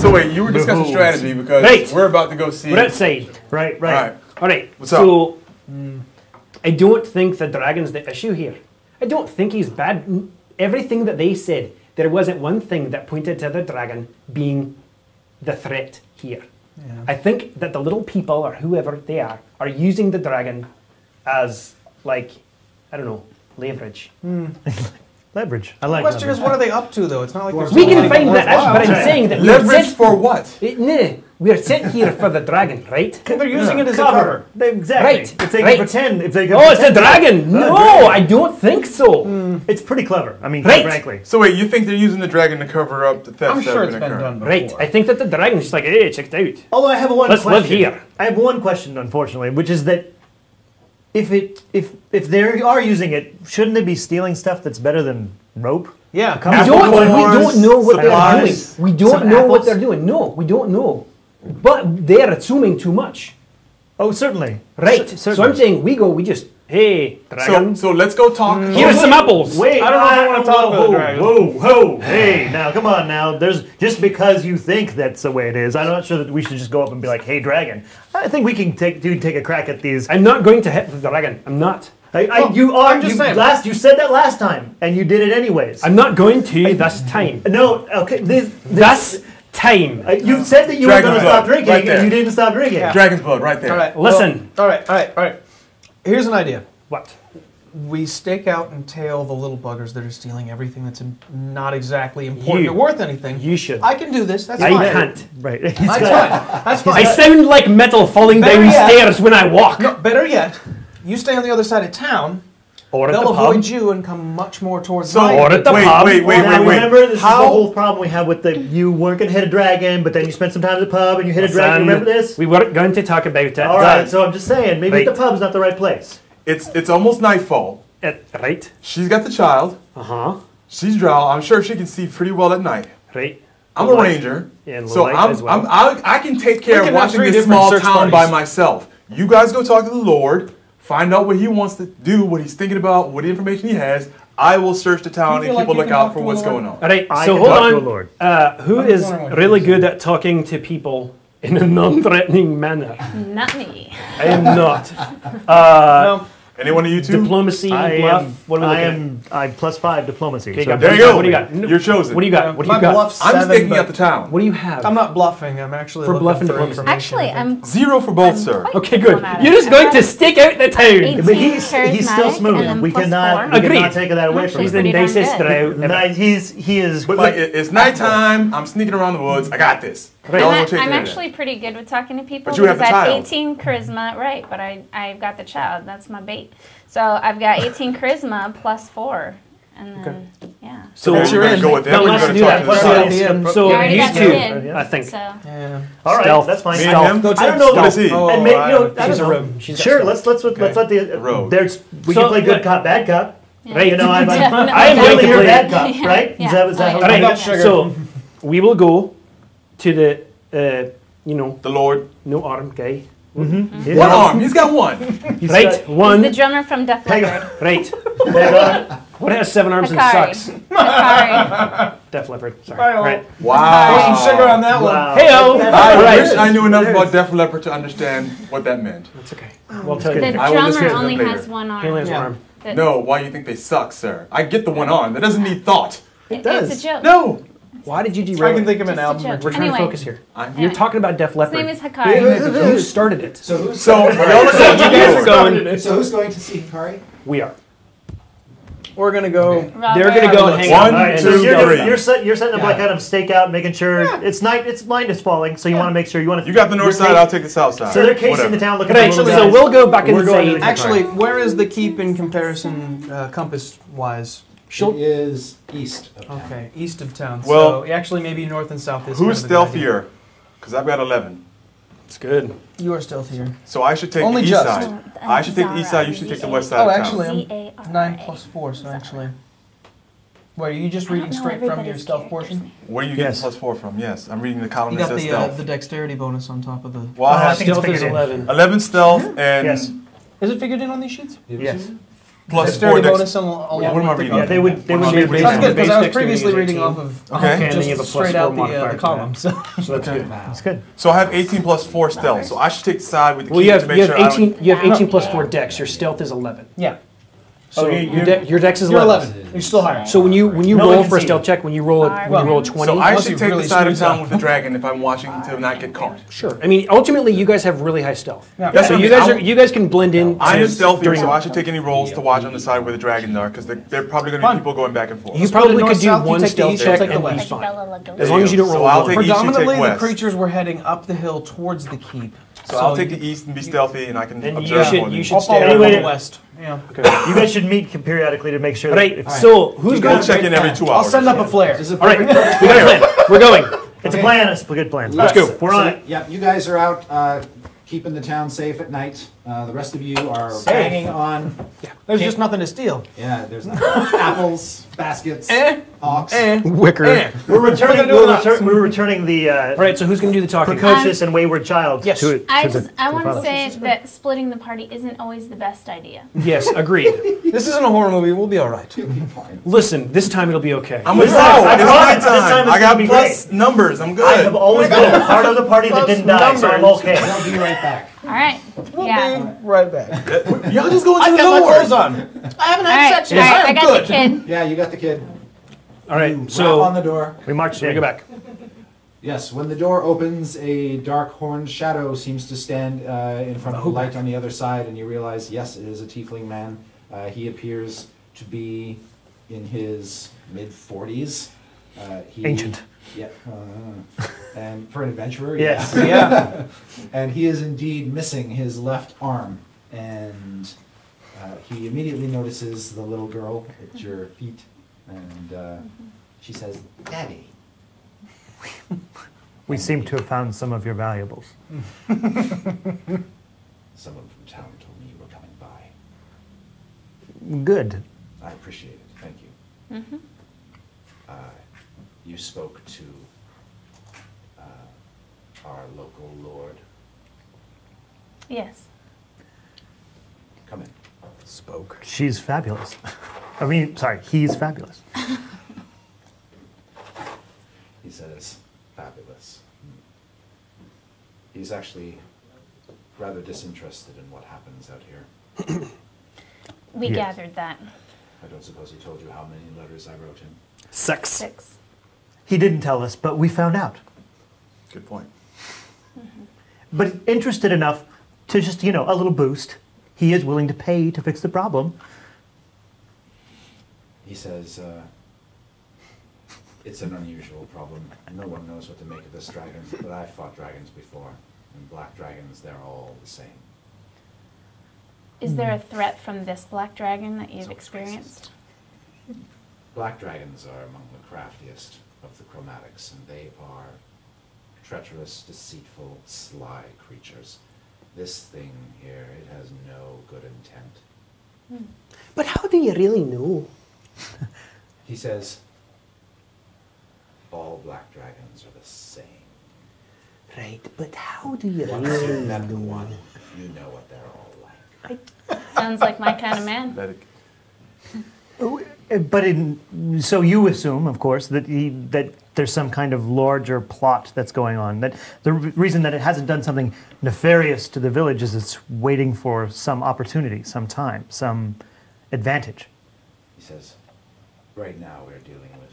So wait, you were discussing strategy because we're about to go see. We're outside. Right. All right. What's so, I don't think the dragon's the issue here. I don't think he's bad. Everything that they said, there wasn't one thing that pointed to the dragon being the threat here. Yeah. I think that the little people, or whoever they are using the dragon as, like, I don't know, leverage. Leverage. I like the question is, what are they up to, though? It's not like we can find that out, but I'm saying that leverage for what? No, we're sent here for the dragon, right? They're using it as a cover. Exactly. Right. If they can pretend, if they can. Oh, it's a dragon. No, I don't think so. It's pretty clever. I mean, frankly. So wait, you think they're using the dragon to cover up the theft? I'm sure it's been done before. Right. I think that the dragon's just like, hey, check it out. Although I have one question. Let's live here. I have one question, unfortunately, which is that if they are using it, shouldn't they be stealing stuff that's better than rope? Yeah. We don't know what they're doing. We don't know what they're doing. No, we don't know. But they're assuming too much. Oh, certainly. Right. So I'm saying we just, hey, dragon. So let's go talk. Here's some apples. Wait, I don't know if I want to talk about the dragon. Whoa, hey, now come on now. There's just because you think that's the way it is, I'm not sure that we should just go up and be like, hey, dragon. I think we can take a crack at these. I'm not going to hit the dragon. I'm not. I'm just saying. You said that last time, and you did it anyways. I'm not going to this time. No, okay. This time. You said that you were going to stop drinking, and you didn't stop drinking. Yeah. Dragon's blood, right there. All right. Listen. All right. Here's an idea. What? We stake out and tail the little buggers that are stealing everything that's not exactly important or worth anything. You should. I can do this. That's fine. I can't. Right. That's fine. That's fine. I sound like metal falling downstairs when I walk. No, better yet, you stay on the other side of town. Or they'll avoid you and come much more towards my or at the pub. Wait. Remember, this is the whole problem we had with you weren't going to hit a dragon, but then you spent some time at the pub and you hit a dragon. Remember this? We weren't going to talk about it. All right, so I'm just saying, maybe the pub's not the right place. It's almost nightfall. Right. She's got the child. She's drow. I'm sure she can see pretty well at night. Right. I'm a ranger, so I can take care of watching this small town by myself. You guys go talk to the Lord. Find out what he wants to do, what he's thinking about, what information he has. I will search the town and keep a lookout for what's going on. All right, so hold on. Who is really good at talking to people in a non-threatening manner? Not me. I am not. No. Anyone of you two? Diplomacy, bluff. What are we looking at? I'm +5 diplomacy. Okay, there you go. What do you got? You're chosen. What do you got? What do you got? I'm staking out the town. What do you have? I'm not bluffing. I'm actually for bluff and diplomacy. Actually, I'm 0 for both, sir. Okay, good. You're just going to stake out the town. But he's still smooth. We cannot take that away from him. He's the nicest drow. He is. But like, it's nighttime. I'm sneaking around the woods. I got this. Right. I'm actually pretty good with talking to people but you have the I have child. 18 charisma, right? But I've got the child. That's my bait. So I've got 18 charisma +4, and then So you're going to go with them. We're going to talk to the child. So you two, I think. So. Yeah. All right, stealth. That's fine. I don't know. What is he? And maybe, she's a rogue. Sure. Let's let the rogue. We can play good cop, bad cop. Yeah. Right. You know, I'm going to play bad cop. Right. Yeah. Is that how right. So we will go to the the Lord. No armed guy. One arm. He's got one. One. He's the drummer from Def Leppard. Right. What has 7 arms and sucks? Def Leppard. Sorry. Right. Wow. Throw some sugar on that one. Hey-o. I wish I knew enough about Def Leppard to understand what that meant. That's okay. We'll tell you. The drummer only has one arm. He only has one arm. No, why do you think they suck, sir? I get the one arm. That doesn't need thought. It does. It's a joke. No. Why did you derail? I can think of an album. We're trying to focus here. You're talking about Def Leppard. His name is Hjertager. Who started it? So you guys are going. So who's going to see Hikari? We are. We're gonna go. They're gonna go and hang out. 1, 2, 3. You're setting up like kind of stakeout, making sure it's night. It's night is falling, so you want to make sure you want to. You got the north side. I'll take the south side. So they're casing the town, looking. So we'll go back inside. Actually, where is the keep in comparison, compass-wise? It is east of town. Okay, east of town. Well, so actually, maybe north and south is. Who's stealthier? Because I've got 11. It's good. You are stealthier. So I should take the east side. I should take the east side. You should take the west side. Oh, of actually, town. I'm 9 + 4. So actually, wait, are you just reading straight from your stealth portion? Where are you getting +4 from? Yes, I'm reading the column that says You stealth. got the dexterity bonus on top of the. Well, I have stealth is 11. 11 stealth and. Yes. Is it figured in on these sheets? Yes. plus 4 bonus what am I reading? Yeah, they would be able to Sounds good, because I was Base previously dexterity is reading 18. off of Okay. And then you have a just plus straight 4 out modifier the to column. that. So So that's good. That's good. So I have 18 plus 4 stealth. So I should take the side with the Well, key you to have make you have sure I don't- 18 you have 18 plus 4 dex. Your stealth is 11. yeah, So your dex is you're 11. 11. You're still higher. So when you No one roll can for a see stealth you. check, when you roll a 20, So I Unless should you take really the side of screws town up. with the dragon if I'm watching to not get caught. sure. I mean, ultimately, you guys have really high stealth. That's So what I you mean. guys you guys can blend in. I am stealthy, during- so I should take any rolls to watch on the side where the dragons are, because they're probably going to be Fine. people going back and forth. You Split probably it could do north-south, you one take the stealth east, check take the and be west. fine. Like As long as you don't So roll I'll low. take east, you take Predominantly, the west. creatures were heading up the hill towards the keep. So I'll take the east and be stealthy, and I can And observe you more than should I'll stay follow out of the Anyway, west. Yeah. You guys should meet periodically to make sure that Right. if- So who's Go going? check in every 2 I'll hours. send up a flare. This is a All right, we perfect. got a plan. We're going. it's a plan. It's a good plan. Let's go. We're on it. Yeah, you guys are out keeping the town safe at night. The rest of you are Safe. banging on. There's just nothing to steal. Yeah, there's apples, baskets, ox. Wicker. We're returning. We're returning the All right. So who's going to do the talking? precocious and wayward child. Yes. To I want to father. say that splitting the party isn't always the best idea. Yes, agreed. This isn't a horror movie. We'll be all right. Fine. Listen, this time it'll be okay. I'm a This time- pro. I It's promise my this time time. it's I got gonna be plus numbers. I'm I have good. always been a part of the party that didn't die, so I'm okay. I'll be right back. All right. We'll Yeah. be right back. Y'all just going to I the got my Lord. clothes on. I haven't All had right. sex All yet. right. I I'm got good. the kid. Yeah, you got the kid. All right. Rap on So the door. We marched let me in. go back. Yes, when the door opens, a dark horned shadow seems to stand in front of the light on the other side, and you realize, yes, it is a tiefling man. He appears to be in his mid-40s. Ancient. Yeah. And for an adventurer, Yes. yes. Yeah. And he is indeed missing his left arm. And he immediately notices the little girl at your feet, and she says, "Daddy." We seem to have found some of your valuables. Someone from town told me you were coming by. Good. I appreciate it. Thank you. Mm-hmm. You spoke to our local lord. Yes. Come in. Spoke. She's fabulous. I mean, sorry, he's fabulous. He says, fabulous. He's actually rather disinterested in what happens out here. We Yes. gathered that. I don't suppose he told you how many letters I wrote him. 6. 6. He didn't tell us, but we found out. Good point. But interested enough to just, a little boost. He is willing to pay to fix the problem. He says, it's an unusual problem. No one knows what to make of this dragon, but I've fought dragons before, and black dragons, they're all the same. Is there a threat from this black dragon that you've So experienced? Black dragons are among the craftiest of the chromatics, and they are treacherous, deceitful, sly creatures. This thing here, it has no good intent. But how do you really know? He says, all black dragons are the same. Right, but how do you Once really you've met know? one, you know what they're all like. Sounds like my kind of man. That But so you assume, of course, that there's some kind of larger plot that's going on. That the reason that it hasn't done something nefarious to the village is it's waiting for some opportunity, some time, some advantage. He says, right now we're dealing with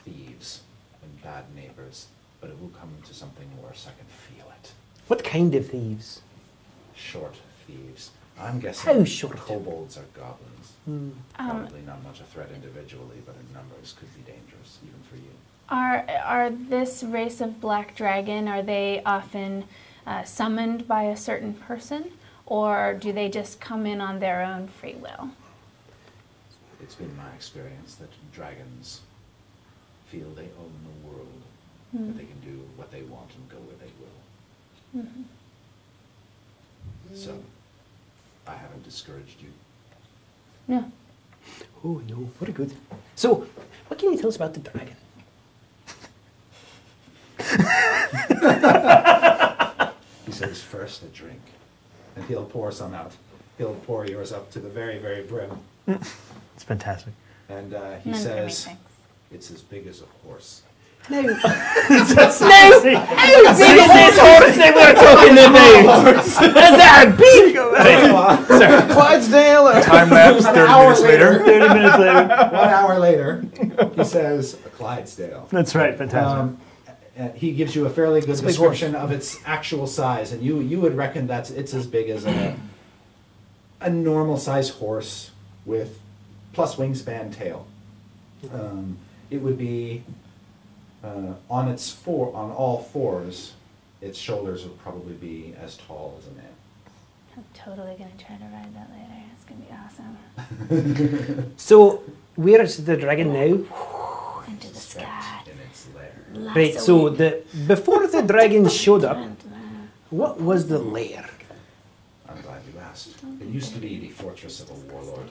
thieves and bad neighbors, but it will come to something worse, I can feel it. What kind of thieves? Short thieves. I'm guessing How short? kobolds are goblins. Probably not much a threat individually, but in numbers could be dangerous, even for you. Are this race of black dragon, are they often summoned by a certain person, or do they just come in on their own free will? It's been my experience that dragons feel they own the world, that they can do what they want and go where they will. So, I haven't discouraged you. No. Oh no, what a good. So, what can you tell us about the dragon? He says, first a drink, and he'll pour some out. He'll pour yours up to the very, very brim. It's fantastic. And he says, it's as big as a horse. No. No! How big is this horse that we're talking about? Is that a big? Clydesdale. Time lapse, 30 minutes later. 30 minutes later. 1 hour later, he says, a Clydesdale. That's right, fantastic. He gives you a fairly good description of its actual size, and you would reckon that it's as big as a normal size horse with plus wingspan tail. It would be on all fours. Its shoulders would probably be as tall as a man. I'm totally gonna try to ride that later. It's gonna be awesome. So, where is the dragon now? Into the sky. In its lair. Right, so before the dragon showed up, what was the lair? I'm glad you asked. It used to be the fortress of a warlord.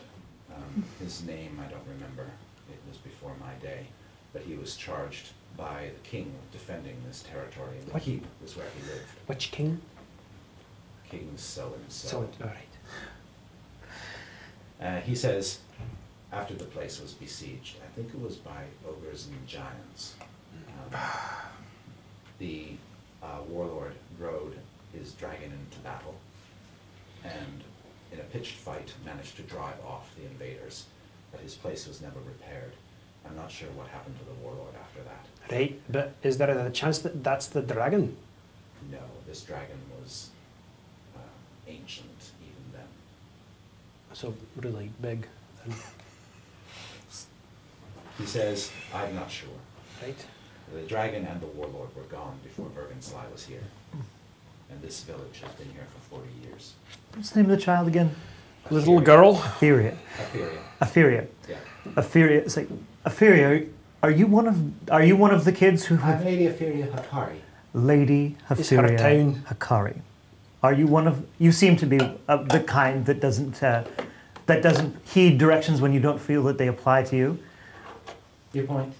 His name I don't remember. It was before my day. But he was charged by the king with defending this territory. And the keep was where he lived. Which king? King so-and-so. So, all right. He says, after the place was besieged, I think it was by ogres and giants, the warlord rode his dragon into battle, and in a pitched fight managed to drive off the invaders, but his place was never repaired. I'm not sure what happened to the warlord after that. Right, but is there a chance that that's the dragon? No, this dragon was ancient even then. So, really big. He says, I'm not sure. Right. The dragon and the warlord were gone before Bergensly was here. And this village has been here for 40 years. What's the name of the child again? Little girl? Etheria. Etheria. Yeah. Etheria. It's like, Etheria, are you one of the kids who have... I'm Lady Etheria Hakari. Lady It's her Etheria town. Hakari. Are you one of... You seem to be the kind that doesn't heed directions when you don't feel that they apply to you. Your point?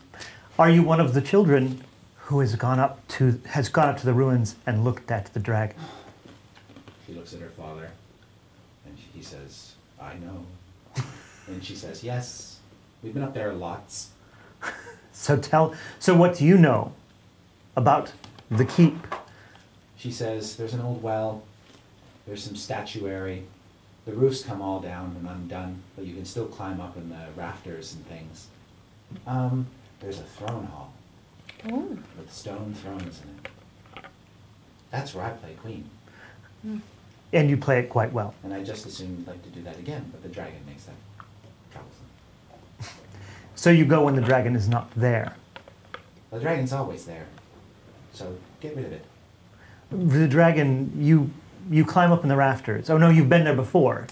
Are you one of the children who has gone up to the ruins and looked at the dragon? She looks at her father, and he says, I know. And she says, yes, we've been up there lots. So what do you know about the keep? She says, there's an old well, there's some statuary, the roofs come all down and undone, but you can still climb up in the rafters and things. There's a throne hall. Ooh. With stone thrones in it. That's where I play queen. And you play it quite well. And I just as soon like to do that again, but the dragon makes that troublesome. So you go when the dragon is not there. The dragon's always there, so get rid of it. The dragon, you climb up in the rafters. Oh no, you've been there before,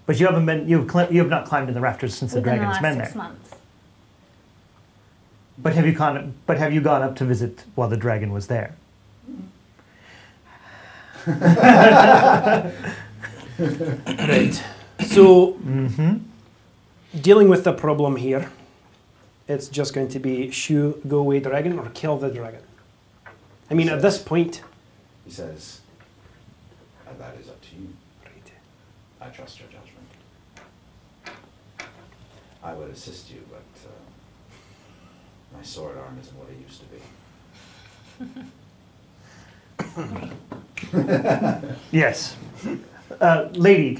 but you haven't been. You have not climbed in the rafters since the dragon's been there. 6 months. But have you gone up to visit while the dragon was there? Right. So, dealing with the problem here, it's just going to be shoo, go away dragon, or kill the dragon. I mean, at this point... He says, that is up to you. Right. I trust your judgment. I would assist you, but my sword arm isn't what it used to be. Yes. Lady,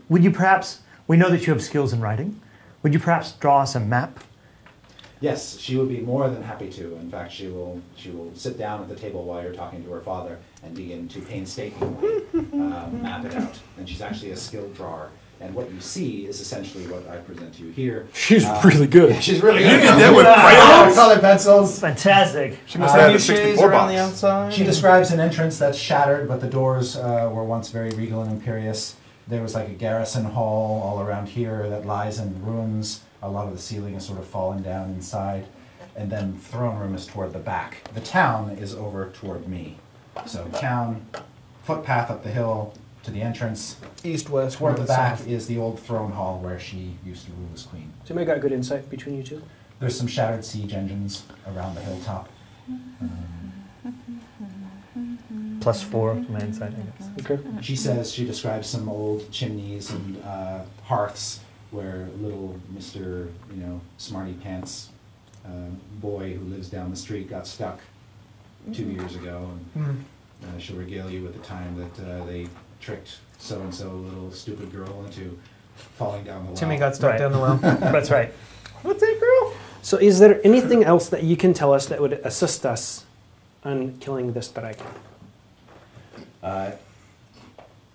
would you perhaps, we know that you have skills in writing, would you perhaps draw us a map? Yes, she would be more than happy to. In fact, she will sit down at the table while you're talking to her father and begin to painstakingly map it out. And she's actually a skilled drawer. And what you see is essentially what I present to you here. She's really good. Yeah, she's really good. You did that with crayons? Colored pencils. Fantastic. She must have a shades 64 around the box. outside. She describes an entrance that's shattered, but the doors were once very regal and imperious. There was like a garrison hall all around here that lies in ruins. A lot of the ceiling is sort of fallen down inside. And then the throne room is toward the back. The town is over toward me. So town, footpath up the hill to the entrance. East, west, Toward the north, back south. is the old throne hall where she used to rule as queen. So maybe got a good insight between you two. There's some shattered siege engines around the hilltop. +4 from my insight, I guess. Okay. She says, she describes some old chimneys and hearths where little Mr. Smarty Pants boy who lives down the street got stuck 2 years ago. And she'll regale you with the time that they tricked so-and-so little stupid girl into falling down the well. Timmy got stuck down the well. That's right. What's that girl? So is there anything else that you can tell us that would assist us in killing this dragon?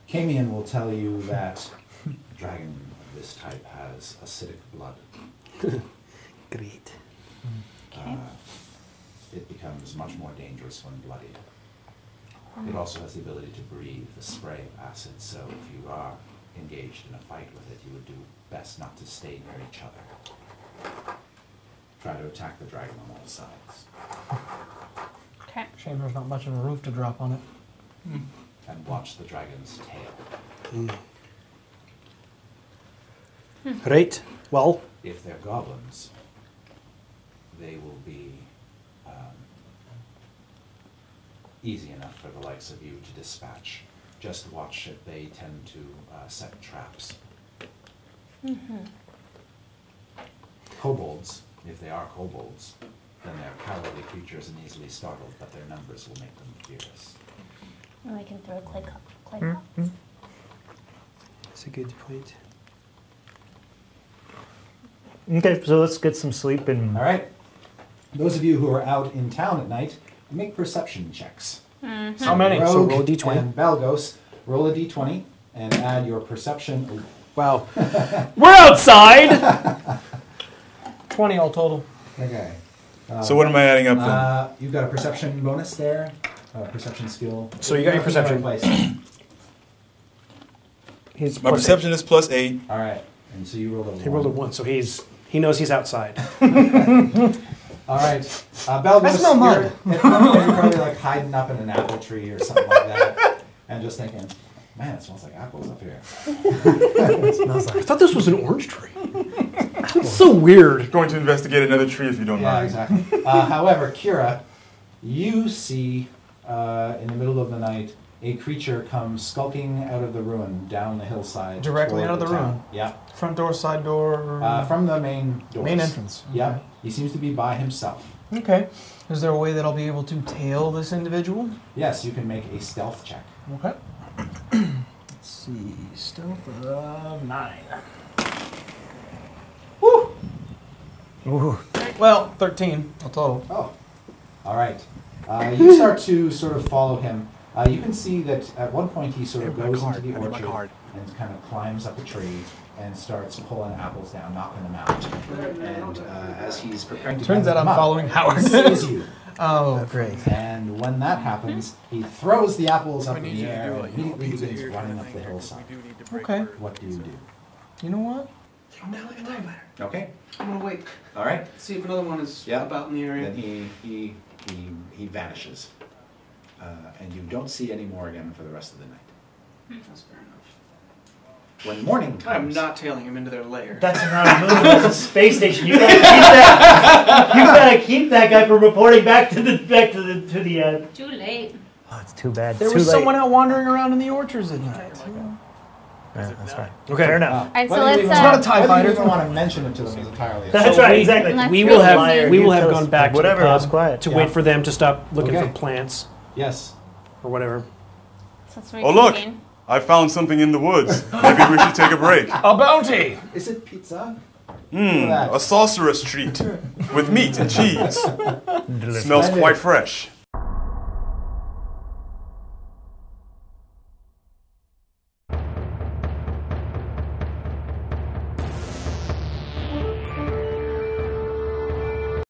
Camion will tell you that dragon of this type has acidic blood. Great. It becomes much more dangerous when bloodied. It also has the ability to breathe the spray of acid, so if you are engaged in a fight with it, you would do best not to stay near each other. Try to attack the dragon on all sides. Okay. Shame there's not much of a roof to drop on it. And watch the dragon's tail. Right. Well, If they're goblins, they will be easy enough for the likes of you to dispatch. Just watch it, they tend to set traps. Kobolds, if they are kobolds, then they're cowardly creatures and easily startled, but their numbers will make them fierce. And I can throw clay pots. that's a good point. Okay, so let's get some sleep and... All right. Those of you who are out in town at night, make perception checks. How many? So Rogue roll a d20. and Balgos, roll a d20 and add your perception. Wow. We're outside! 20 all total. Okay. So what am I adding up then? You've got a perception bonus there, perception skill. So you got your perception. He's My perception is +8. All right, and so you rolled a 1. He rolled a 1, so he knows he's outside. All right, Balgos, I smell mud. You're probably like hiding up in an apple tree or something like that, and just thinking, man, it smells like apples up here. It smells like, I thought this was an orange tree. It's so weird. Going to investigate another tree if you don't Yeah, mind. exactly. However, Kira, you see in the middle of the night a creature come skulking out of the ruin down the hillside. Directly toward out of the town. ruin? Yeah. Front door, side door? From the main doors. Main entrance. Yeah. Okay. He seems to be by himself. Okay. Is there a way that I'll be able to tail this individual? Yes, you can make a stealth check. Okay. Let's see, stealth of 9. Woo! Ooh. Well, 13 all total. Oh. All right. You start to sort of follow him. You can see that at one point he sort of goes into the orchard and kind of climbs up a tree and starts pulling apples down, knocking them out. And as he's preparing to Turns gather out I'm them up, following Howard. he sees you. Oh, great. And when that happens, he throws the apples up in the air and immediately begins running up the hillside. Okay. What do you do? You know what? Okay. I'm gonna wait. All right. See if another one is Yeah. about in the area. Then he vanishes. And you don't see any more again for the rest of the night. That's fair enough. When morning I'm comes... not tailing him into their lair. That's not a move. That's a space station. You gotta keep that. You gotta keep that guy from reporting back to the Too late. Oh, it's too bad. There Too was late. someone out wandering around in the orchards at night. Yeah, that's right. Okay. Fair enough. Alright, so whether you let's, even- It's not a TIE whether fighter. you even want to mention it to them is entirely... That's So right. we- Exactly. Let's We really will have liar. we will You have tell gone us back whatever, to the it was pub quiet. to Yeah. wait for them to stop looking Okay. for plants Yes. or whatever. let's Oh look, reconvene. I found something in the woods. Maybe we should take a break. A bounty! Is it pizza? A sorceress treat with meat and cheese. Delicious. Smells Splendid. quite fresh.